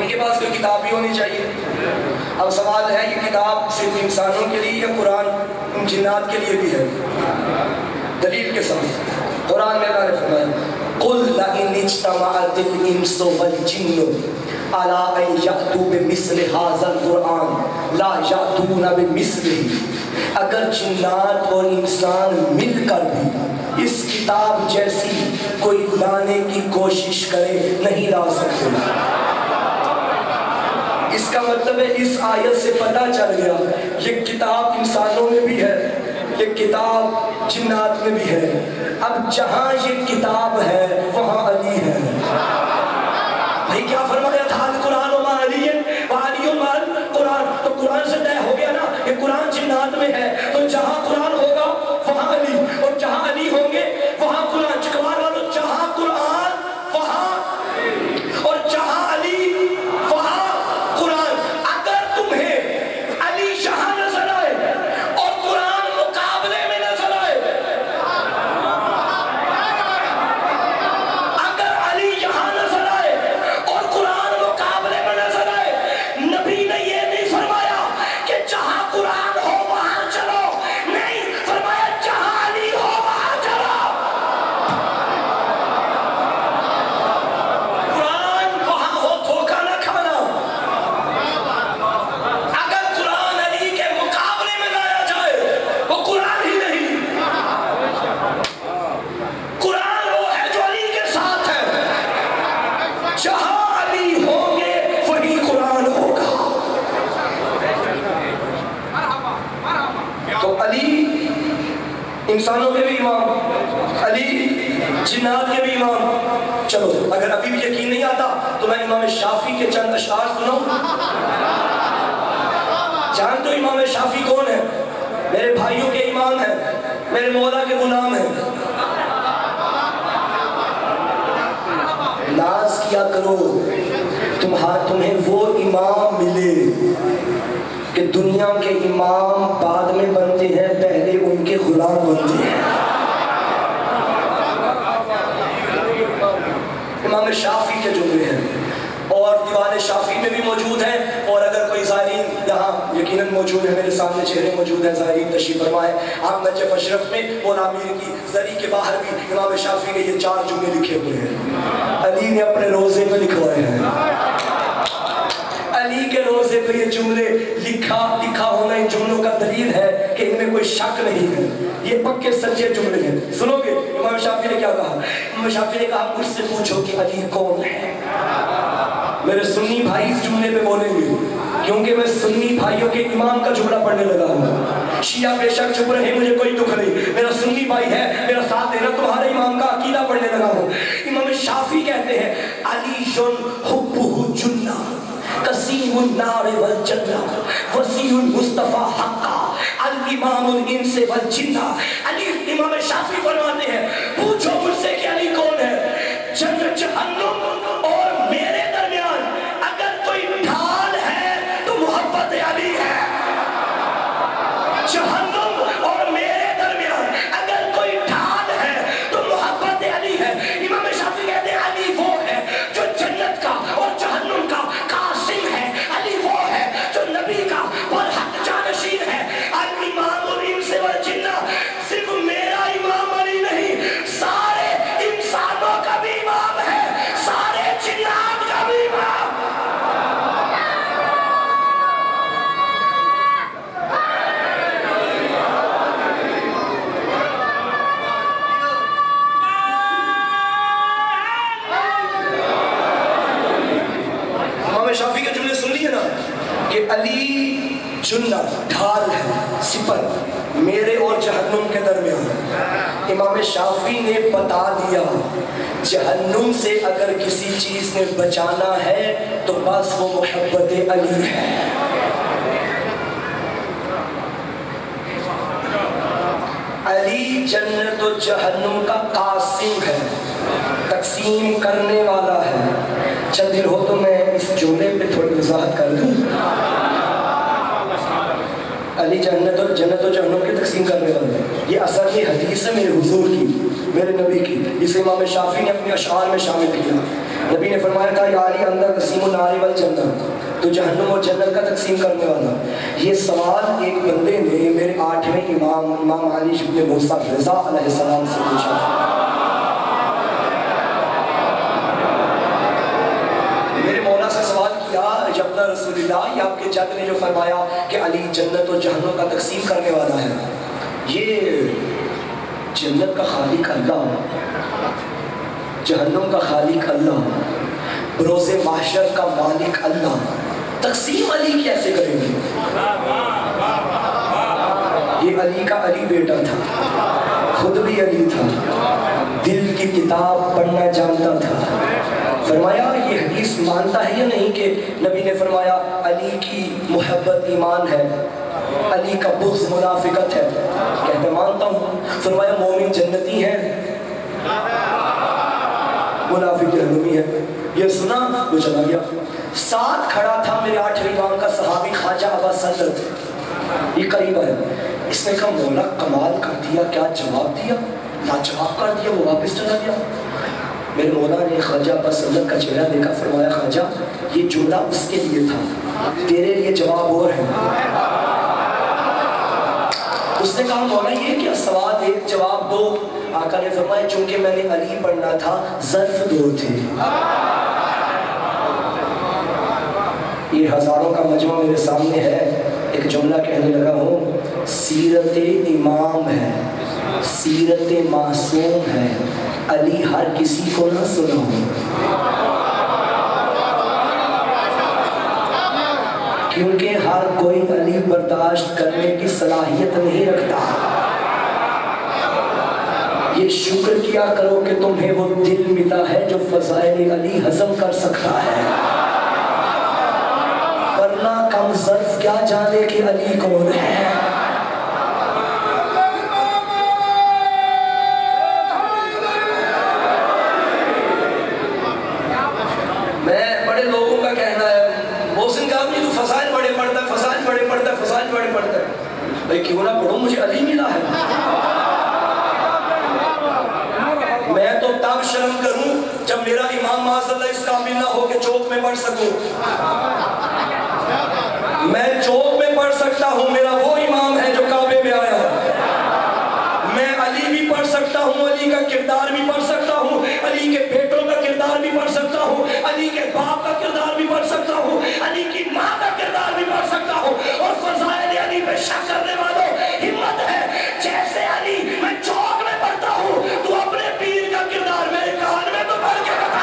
ان کے پاس کوئی کتاب بھی ہونی چاہیے. اب سوال ہے یہ کتاب صرف انسانوں کے لیے یا قرآن ان جنات کے لیے بھی ہے؟ دلیل کے ساتھ قرآن میں اللہ نے فرمایا قُلْ لَئِنِ اجْتَمَعَتِ الْإِنسُ وَالْجِنُّ عَلَىٰ أَن يَأْتُوا بِمِثْلِ هَٰذَا الْقُرْآنِ لَا يَأْتُونَ بِمِثْلِهِ. اگر جنات اور انسان مل کر بھی اس کتاب جیسی کوئی لانے کی کوشش کرے نہیں لا سکتے. اس کا مطلب ہے اس آیت سے پتہ چل گیا یہ کتاب انسانوں میں بھی ہے, یہ کتاب جنات میں بھی ہے. اب جہاں یہ کتاب ہے وہاں علی ہے. بھائی کیا فرمایا تھا القرآن و ما علی وعلی و ما قرآن, تو قرآن سے طے ہو گیا نا یہ قرآن جنات میں ہے, تو جہاں قرآن ہوگا وہاں علی, اور جہاں علی ہوں گے وہاں قرآن. چکوار والوں جہاں قرآن وہاں, اور جہاں علی وہاں قرآن. اگر تمہیں علی یہاں نظر آئے اور قرآن مقابلے میں نظر آئے, اگر علی یہاں نظر آئے اور قرآن مقابلے میں نظر آئے, نبی نے یہ نہیں فرمایا کہ جہاں قرآن ہو وہاں چلو, نہیں فرمایا جہاں علی ہو وہاں چلو. قرآن وہاں ہو دھوکہ نہ کھانا. اگر قرآن علی کے مقابلے میں لایا جائے وہ قرآن ہی نہیں, قرآن وہ ہے جو علی کے ساتھ ہے. جہاں علی ہوں گے وہی قرآن ہوگا. تو علی انسانوں کے بھی امام, علی جنات کے بھی امام. چلو اگر ابھی بھی یقین نہیں آتا تو میں امام شافعی کے چند اشعار سناؤں. جان تو امام شافعی کون ہے؟ میرے بھائیوں کے امام ہیں, میرے مولا کے غلام ہیں. ناز کیا کرو تمہیں وہ امام ملے کہ دنیا کے امام بعد میں بنتے ہیں, پہلے ان کے غلام بنتے ہیں. امام شافعی کے جملے ہیں اور دیوان شافعی میں بھی موجود ہیں, اور اگر کوئی زائرین یہاں یقیناً موجود ہے, میرے سامنے چہرے موجود ہیں, زائرین تشریف فرمائے. آپ نجف اشرف میں مولا امیر کی زری کے باہر بھی امام شافعی کے یہ 4 جملے لکھے ہوئے ہیں. علی نے اپنے روزے پہ لکھوائے ہیں. علی کے روزے پہ یہ جملے لکھا ہونا ان جملوں کا دلیل ہے کہ ان میں کوئی شک نہیں ہے, یہ پکے سچے جملے ہیں. سنو گے امام شافعی نے کیا کہا؟ امام شافعی نے کہا مجھ سے پوچھو کہ علی کون ہے. میرے سنی بھائی اس جملے پہ بولیں گے کیونکہ میں سنی بھائیوں کے امام کا جملہ پڑھنے لگا ہوں. شیعہ بے شک چپ رہے, مجھے کوئی دکھ نہیں, میرا سنی بھائی ہے, میرا ساتھ دینا, تمہارے امام کا عقیدہ پڑھنے لگا ہوں. امام شافعی کہتے ہیں علی حبہ جنہ قسیم النار والجنہ وسیع المصطفیٰ حقا الامام الانس والجنہ. علی امام شافعی فرماتے ہیں پوچھو مجھ سے کہ علی کون ہے. جنت جہنم اور میرے درمیان اگر کوئی ڈھال ہے تو محبت علی ہے. جہنم اور میرے درمیان اگر کوئی ڈھال ہے تو محبت علی ہے. امام شافعی کہتے ہیں علی وہ ہے جو جنت کا اور جہنم کا قاسم ہے. علی وہ ہے جو نبی کا برحق جانشین ہے. الامام الانس والجنہ, صرف میرا امام علی نہیں, سارے انسانوں کا بھی امام ہے, سارے جنات کا بھی امام. شافعی کے جملے سن لیے نا کہ علی جنہ ڈھال ہے, سپر میرے اور جہنم کے درمیان. امام شافعی نے بتا دیا جہنم سے اگر کسی چیز نے بچانا ہے تو بس وہ محبت علی ہے. علی جنت و جہنم کا قاسم ہے, تقسیم کرنے والا ہے. چل دل ہو تو میں اس جملے پہ تھوڑی وضاحت کر دوں. علی جنت و جہنم کی تقسیم کرنے والا ہے. یہ اثر کی حدیث ہے میرے حضور کی, میرے نبی کی, جسے امام شافعی نے اپنے اشعار میں شامل کیا. نبی نے فرمایا تھا یا علی اندر تقسیم النار والجنہ، تو جہنم اور جنت کا تقسیم کرنے والا۔ یہ سوال ایک بندے نے میرے 8ویں امام علی ابن موسیٰ رضا علیہ السلام سے پوچھا۔ میرے مولا سے سوال کیا جب رسول اللہ، یہ آپ کے جد نے جو فرمایا کہ علی جنت اور جہنم کا تقسیم کرنے والا ہے، یہ جنت کا خالق اللہ، جہنم کا خالق اللہ، روز محشر کا مالک اللہ، تقسیم علی کیسے کریں گے؟ یہ علی کا علی بیٹا تھا، خود بھی علی تھا، دل کی کتاب پڑھنا جانتا تھا۔ فرمایا یہ حدیث مانتا ہے یا نہیں کہ نبی نے فرمایا علی کی محبت ایمان ہے، علی کا بغض منافقت ہے؟ کہتا مانتا ہوں۔ فرمایا مومن جنتی ہے، منافق جہنمی ہے۔ یہ سنا وہ چلا گیا۔ ساتھ کھڑا تھا میرے 8ویں امام کا صحابی خواجہ ابا سدت، یہ قریب ہے۔ اس نے کہا مولا کمال کر دیا، کیا جواب دیا، لاجواب کر دیا۔ وہ واپس چلا گیا۔ میرے مولا نے خواجہ ابا سدت کا چہرہ دیکھا، فرمایا خواجہ یہ جملہ اس کے لیے تھا، تیرے لیے جواب اور ہے۔ اس نے کہا مولا یہ کیا سوال ایک جواب دو؟ آقا نے فرمایا چونکہ میں نے علی پڑھنا تھا، ظرف دو تھے۔ یہ ہزاروں کا مجمع میرے سامنے ہے، ایک جملہ کہنے لگا ہوں، سیرت امام ہے، سیرت معصوم ہے، علی ہر کسی کو نہ سنا ہوں، کیونکہ ہر کوئی علی برداشت کرنے کی صلاحیت نہیں رکھتا۔ یہ شکر کیا کرو کہ تمہیں وہ دل ملا ہے جو فضائل علی ہضم کر سکتا ہے، ورنہ کم ظرف کیا جانے کہ علی کون ہے۔ میں بڑے لوگوں کا کہنا ہے محسن کا تو فضائل بڑے پڑھتا ہے، فضائل بڑے پڑھتا ہے، فضائل بڑے پڑھتا ہے۔ بھائی کیوں نہ پڑھو، مجھے علی ملا ہے۔ میں تو تب شرم کروں جب میرا امام معاذ اللہ اس قابل نہ ہو کہ چوک میں پڑھ سکوں۔ میں چوک میں پڑھ سکتا ہوں، میرا وہ امام ہے جو کعبے میں آیا ہے۔ میں علی بھی پڑھ سکتا ہوں، علی کا کردار بھی پڑھ سکتا ہوں، علی کے بیٹوں کا کردار بھی پڑھ سکتا ہوں، علی کے باپ کا کردار بھی پڑھ سکتا ہوں، علی کی ماں کا کردار بھی پڑھ سکتا ہوں۔ اور فضائل علی پہ شک کرنے والوں ہمت ہے، جیسے علی میں چوک میں پڑھتا ہوں، تو اپنے پیر کا کردار میرے کان میں تو پڑھ کے بتا۔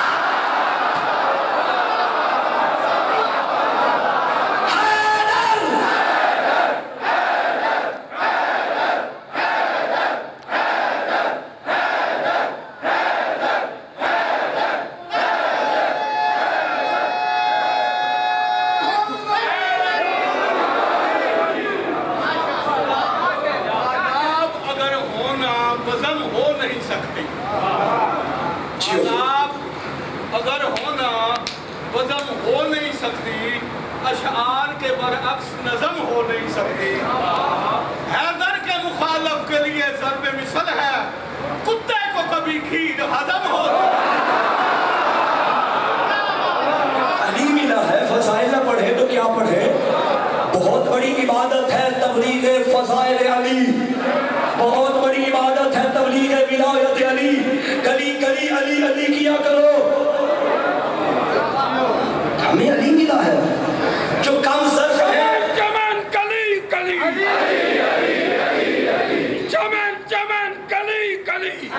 اگر ہونا وزن ہو نہیں سکتی، اشعار کے برعکس نظم ہو نہیں سکتی۔ حیدر کے مخالف کے لیے ضرب مثل ہے، کتے کو کبھی کھیر ہضم ہو۔ علی ملا ہے، فضائل نہ پڑھے تو کیا پڑھے؟ بہت بڑی عبادت ہے تبلیغ فضائل علی، بہت بڑی عبادت ہے تبلیغ ولایت علی۔ گلی گلی علی علی کیا کرو۔ ہمیں علی ملا ہے جو کم ظرف ہے۔ چمن کلی کلی، چمن چمن کلی کلی،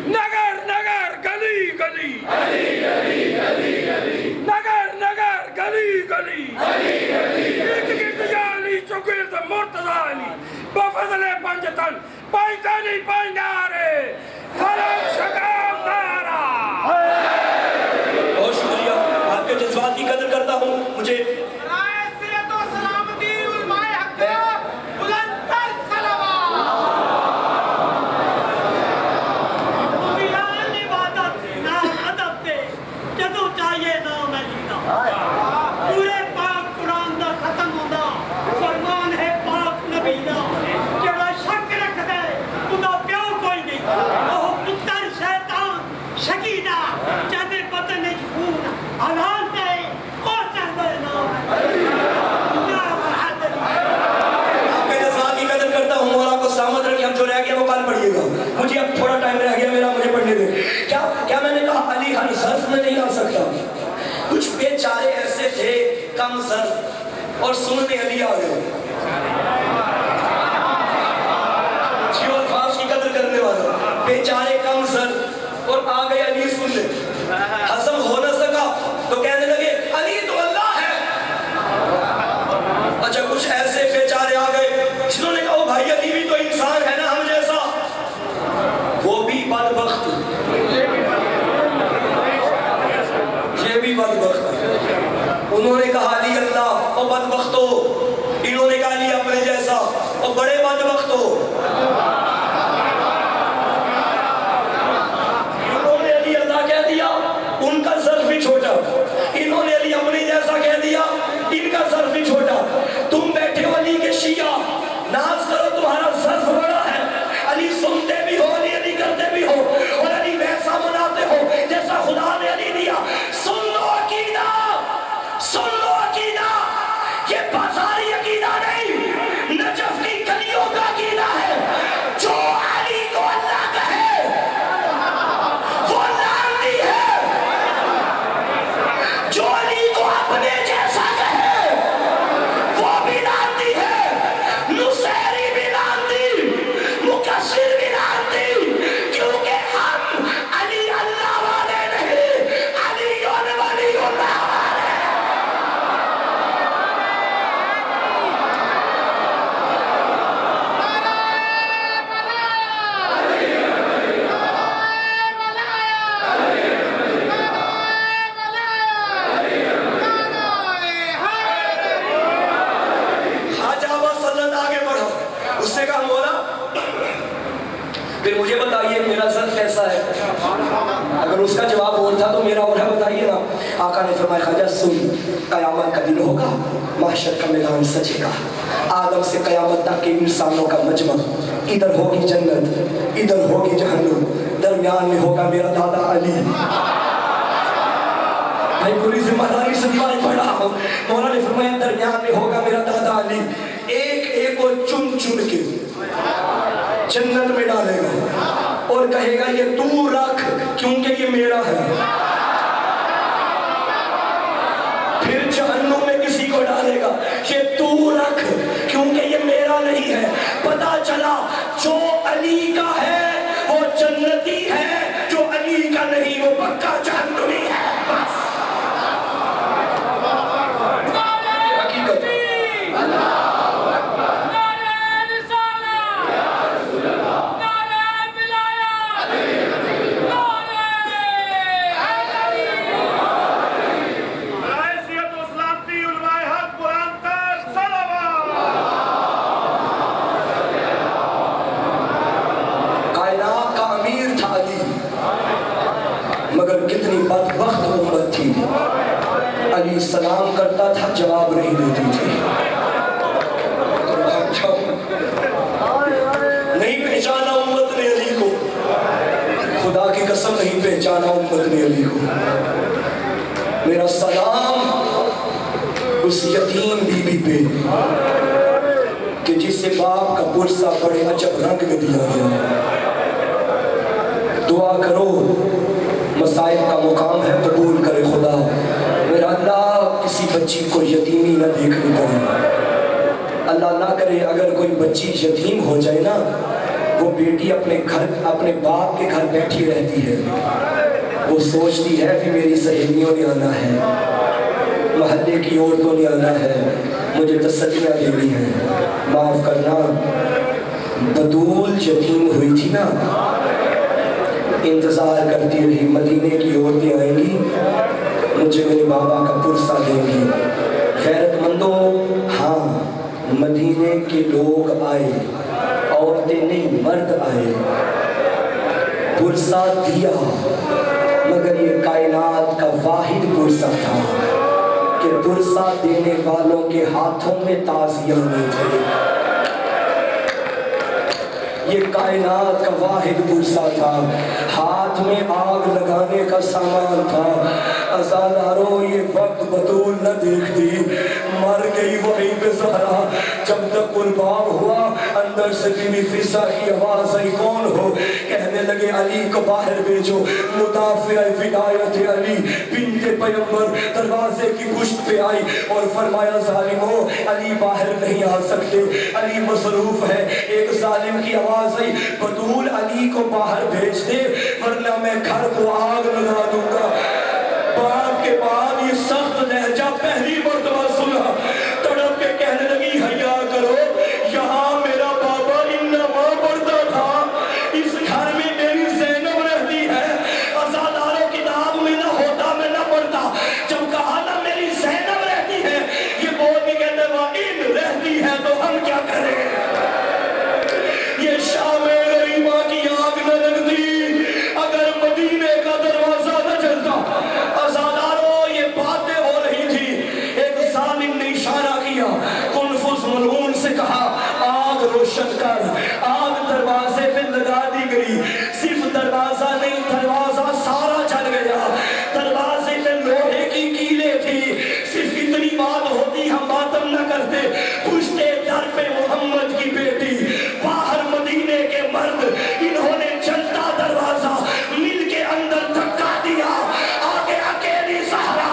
نگر نگر گلی گلی، نگر نگر گلی گلی، گرد گرد جالی چگرد مرتضی علی، بفضل پنجتن پنجتنی پنجارے فرم شکام نارا۔ بہت شکریہ، آپ کے جذبات کی قدر کرتا ہوں۔ مجھے رائے صحت و سلامتی علماء حق بلند تر صلوات۔ بیان عبادت نام ادب دے جدو چاہیے نام علیدہ، پورے پاک قرآن دا ختم ہونا فرمان ہے پاک نبی دا، جڑا شک رکھ دے خدا پیو کوئی نہیں، وہ پتر شیطان شکیدہ اور سننے علی آ گئے. جیو الفاظ کی قدر کرنے والا بیچارے کم سر اور آ گئے علی سننے. ہضم ہو نہ سکا تو کہنے لگے علی تو اللہ ہے. اچھا کچھ ایسے بیچارے آ گئے جنہوں نے کہا او بھائی علی بھی تو انسان ہے نا ہم جیسا. وہ بھی بدبخت, یہ بھی بدبخت. انہوں نے کہا علی اللہ اور بدبخت ہو, انہوں نے کہا علی اپنے جیسا اور بڑے بدبخت ہو. انہوں نے علی اللہ کہہ دیا, ان کا ظرف بھی چھوٹا. انہوں نے علی اپنے جیسا کہہ دیا, ان کا ظرف بھی چھوٹا. تم بیٹھے ہو علی کے شیعہ, ناز کرو تمہارا ظرف بڑا ہے. علی سنتے بھی ہو, علی کرتے بھی ہو, اور علی ویسا مناتے ہو جیسا خدا نے علی دیا. سن لو عقیدہ, سن لو عقیدہ, یہ بازاری عقیدہ نہیں, نجف کی گلیوں کا عقیدہ ہے. جو علی کو اللہ کہے وہ لعنتی ہے, جو علی کو اپنے جیسا کہے وہ بھی لعنتی ہے. نصیری بھی لعنتی, مکسر بھی لعنتی, کیونکہ ہم علی اللہ والے نہیں, علی ولی اللہ والے. خواجہ عباس سلط آگے بڑھا, اس نے کہا مولا پھر مجھے بتائیے میرا ظرف کیسا ہے. اگر اس کا جواب اور تھا تو میرا اور ہے بتائیے نا. آقا نے فرمایا خواجہ سن, قیامت کا دن ہوگا, محشر کا میدان سجے گا, آدم سے قیامت تک کے انسانوں کا مجمع, ادھر ہوگی جنت, ادھر ہوگی جہنم, درمیان میں ہوگا میرا دادا علی. بھائی پوری ذمہ داری سے دیوار پڑھ رہا ہوں. مولا نے فرمایا درمیان میں ہوگا میرا دادا علی, ایک ایک کو چن چن کے جنت میں ڈالے گا اور کہے گا یہ تو رکھ کیونکہ یہ میرا ہے. پھر جہنم میں کسی کو ڈالے گا, یہ تو رکھ کیونکہ یہ میرا نہیں ہے. پتا چلا جو علی کا ہے وہ جنتی ہے, جو علی کا نہیں وہ پکا جہنمی ہے. بس حقیقت. کائنات کا امیر تھا علی, مگر کتنی بدبخت امت تھی. علی سلام کرتا تھا, جواب نہیں دیتی تھی. نہیں پہچانا امت نے علی کو, خدا کی قسم نہیں پہچانا امت نے علی کو. میرا سلام اس یتیم بی بی پہ کہ جسے باپ کا پرسہ بڑے عجب رنگ میں دیا گیا. دعا کرو, مسائل کا مقام ہے, قبول کرے خدا. میرا اللہ کسی بچی کو یتیمی نہ دیکھنے پڑے. اللہ نہ کرے اگر کوئی بچی یتیم ہو جائے نا, وہ بیٹی اپنے گھر اپنے باپ کے گھر بیٹھی رہتی ہے. وہ سوچتی ہے کہ میری سہیلیوں نے آنا ہے, محلے کی عورتوں نے آنا ہے, مجھے تسلیاں دینی ہیں. معاف کرنا, بدول یتیم ہوئی تھی نا, انتظار کرتی رہی مدینے کی عورتیں آئیں گی, مجھے میرے بابا کا پرسہ دیں گی. غیرت مندوں, ہاں مدینے کے لوگ آئے, عورتیں نہیں مرد آئے, پرسہ دیا, مگر یہ کائنات کا واحد پرسہ تھا کہ پرسہ دینے والوں کے ہاتھوں میں تعزیہ نہیں تھے. یہ کائنات کا واحد پرسہ تھا, ہاتھ میں آگ لگانے کا سامان تھا. عزاداروں یہ وقت بطول نہ دیکھتی, مر گئی وہیں پہ زہرا. جب تک قربان ہوا اندر سے بی بی فضہ کی آواز آئی کون ہو؟ کہنے لگے علی کو باہر بھیجو، مدافع ولایت علی بنت پیغمبر دروازے کی پشت پہ آئی اور فرمایا ظالموں علی باہر نہیں آ سکتے، علی مصروف ہے۔ ایک ظالم کی آواز آئی بطول علی کو باہر بھیج دے ورنہ میں گھر کو آگ لگا دوں گا۔ باپ کے بعد یہ سخت لہجہ پہلی مرتبہ سنا، تڑپ کے کہنے لگی حیا کرو، یہاں میرا بابا انما پڑھتا تھا، اس گھر میں میری زینب رہتی ہے، عزاداروں کی نام میں نہ ہوتا میں نہ پڑھتا، جب کہا نا میری زینب رہتی ہے، یہ بول کے کہتے وہ ان رہتی ہے تو ہم کیا کریں؟ یہ شام غریبہ کی آگ نہ لگتی اگر مدینے کا دروازہ نہ چلتا۔ عزاداروں یہ باتیں ہو رہی تھی، ایک ظالم نے اشارہ کیا، کنفس ملعون سے کہا آگ روشن کر، آگ دروازے پہ لگا دی گئی، صرف دروازہ نہیں دروازہ سارا جل گیا، دروازے پہ لوہے کی کیلیں تھی، صرف اتنی بات ہوتی ہم ماتم نہ کرتے، پوچھتے در پہ محمد کی بیٹی، باہر مدینے کے مرد، انہوں نے جلتا دروازہ مل کے اندر دھکا دیا، آگے اکیلی زہرا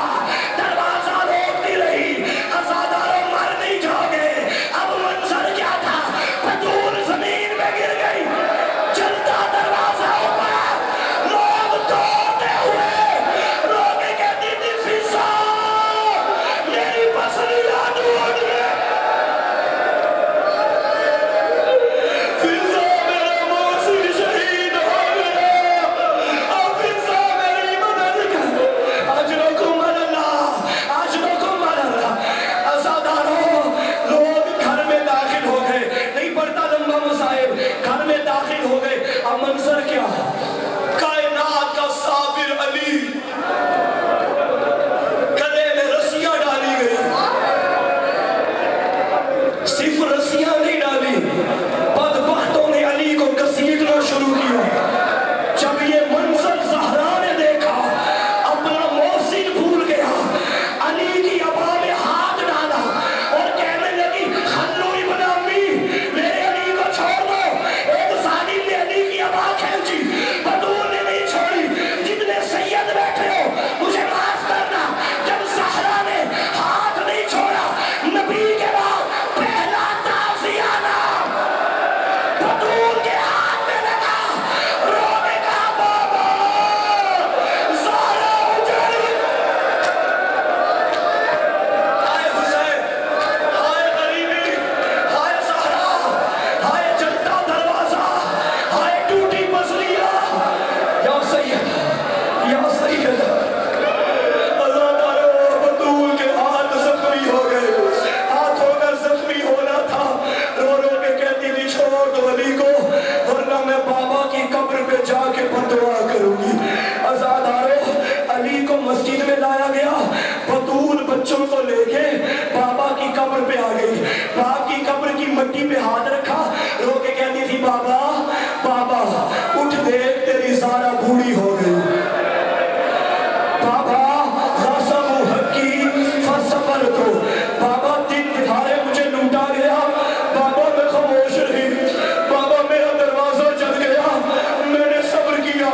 دروازہ روکتی رہی، عزاداروں مر نہیں جاؤگے۔ اب منظر کیا تھا؟ بطول زمین میں گر گئی، جلتا دروازہ اوپر، لوگ توڑتے ہوئے روکے کہتی تھی فضہ میری پسلیاں ٹوٹ گئے، فضہ میرا موسی شہید ہو گیا، اب فضہ میری مدد کر، اجرکم اللہ اجرکم اللہ۔ عزاداروں لوگ گھر میں داخل ہو گئے، نہیں پڑھتا لمبا مصائب، گھر میں داخل ہو گئے، اب منظر کیا؟ کائنات کا صابر علی، گلے میں رسیاں ڈالی گئی، صرف رسیاں نہیں ڈالی، بدبختوں نے علی کو گھسیٹنا شروع کیا۔ جب یہ منظر زہرا نے دیکھا اپنا محسن بھول گیا، علی کی عبا میں ہاتھ ڈالا اور کہنے لگی خلو ابن امی میرے علی کو چھوڑ دو۔ ایک ظالم نے علی کی عبا کھینچی، بطول نے نہیں چھوڑی، جتنے سید بیٹھے ہو مجھے معاف کرنا، جب زہرا نے ہاتھ نہیں چھوڑا، نبی کے بعد پہلا تازیانہ بطول کے ہاتھ میں لگا، رونے کا بابا زہرا اجڑ گئی۔ ہائے حسین، ہائے غریبی، ہائے زہرا، ہائے جلتا دروازہ، ہائے ٹوٹی پسلیاں، یا سید یا سید۔ عزاداروں بطول کے ہاتھ زخمی ہو گئے، ہاتھوں کا زخمی ہونا تھا، رو رو کے کہتی تھی چھوڑ دو علی کو ورنہ میں بابا کی قبر پہ جا کے بدعا کروں گی۔ عزاداروں علی کو مسجد میں لایا گیا، بطول بچوں کو لے کے بابا کی قبر پہ آ گئی، باپ کی قبر کی مٹی پہ ہاتھ رکھا، رو کے کہتی تھی بابا بابا اٹھ دیکھ تیری زارا بوڑھی ہو گئی، بابا غصب حقی فصبر تو، بابا دن دہاڑے مجھے لوٹا گیا، بابا میں خاموش رہی، بابا میرا دروازہ جل گیا، میں نے صبر کیا،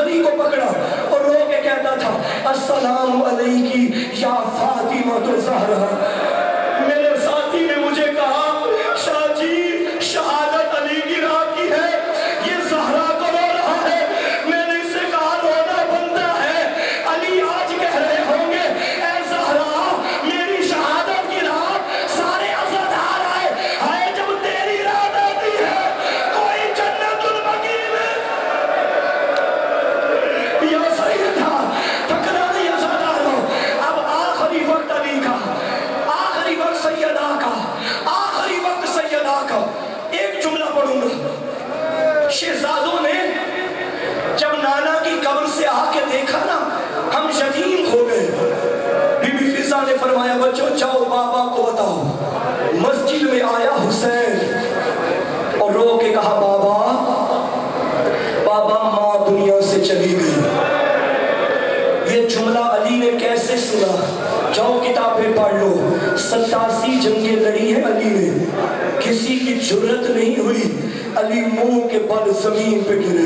علی کو پکڑا اور رو کے کہتا تھا السلام علیکی یا فاطمہ الزہرا. میرے ساتھی نے مجھے کہا شاہ جی شہادت علی کی رات کی ہے, یہ زہرا کو رو رہا ہے. میں نے اس سے کہا رونا بنتا ہے, علی آج کہہ رہے ہوں گے اے زہرا میری شہادت کی رات سارے عزادار آئے ہائے, جب تیری رات آتی ہے کوئی جنت البقیع میں یا سیدہ ٹکرا نہیں عزاداروں. اب آخری وقت علی کا, آخری وقت سیدہ کا, آخری وقت سیدہ کا. ایک جملہ پڑھوں گا. شہزادوں نے جب نانا کی قبر سے آ کے دیکھا نا ہم یتیم ہو گئے. بی بی فضا نے فرمایا بچوں جاؤ بابا کو بتاؤ. مسجد میں آیا حسین اور رو کے کہا بابا ماں دنیا سے چلی گئی. یہ جملہ علی نے کیسے سنا؟ جاؤ کتابیں پڑھ لو. 87 جنگیں لڑی ہیں علی نے, کسی کی جرت نہیں ہوئی علی منہ کے بل زمین پہ گرے.